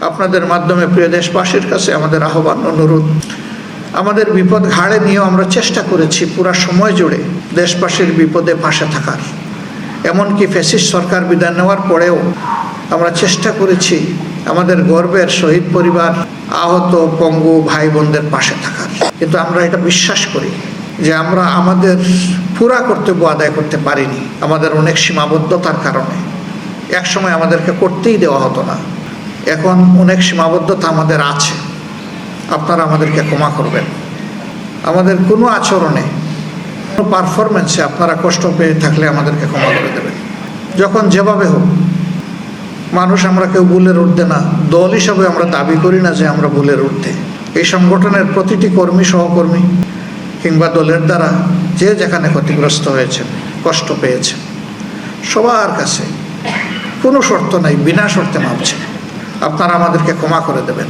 আপনাদের মাধ্যমে প্রিয় দেশবাসীর কাছে আমাদের আহ্বান, অনুরোধ, আমাদের বিপদ ঘাড়ে নিয়েও আমরা চেষ্টা করেছি পুরা সময় জুড়ে দেশবাসীর বিপদে পাশে থাকার। এমনকি ফ্যাসিস্ট সরকার বিদায় নেওয়ার পরেও আমরা চেষ্টা করেছি আমাদের গর্বের শহীদ পরিবার, আহত পঙ্গু ভাই বোনদের পাশে থাকার। কিন্তু আমরা এটা বিশ্বাস করি যে আমরা আমাদের পুরা কর্তব্য আদায় করতে পারিনি, আমাদের অনেক সীমাবদ্ধতার কারণে। একসময় আমাদেরকে করতেই দেওয়া হতো না, এখন অনেক সীমাবদ্ধতা আমাদের আছে। আপনারা আমাদেরকে ক্ষমা করবেন। আমাদের কোনো আচরণে, কোনো পারফরমেন্সে আপনারা কষ্ট পেয়ে থাকলে আমাদেরকে ক্ষমা করে দেবেন। যখন যেভাবে হোক, মানুষ আমরা কেউ ভুলের ঊর্ধ্বে না, দল হিসাবে আমরা দাবি করি না যে আমরা ভুলের ঊর্ধ্বে। এই সংগঠনের প্রতিটি কর্মী, সহকর্মী কিংবা দলের দ্বারা যে যেখানে ক্ষতিগ্রস্ত হয়েছে, কষ্ট পেয়েছে, সবার কাছে কোনো শর্ত নাই, বিনা শর্তে মাপছে। আপনারা আমাদেরকে ক্ষমা করে দেবেন।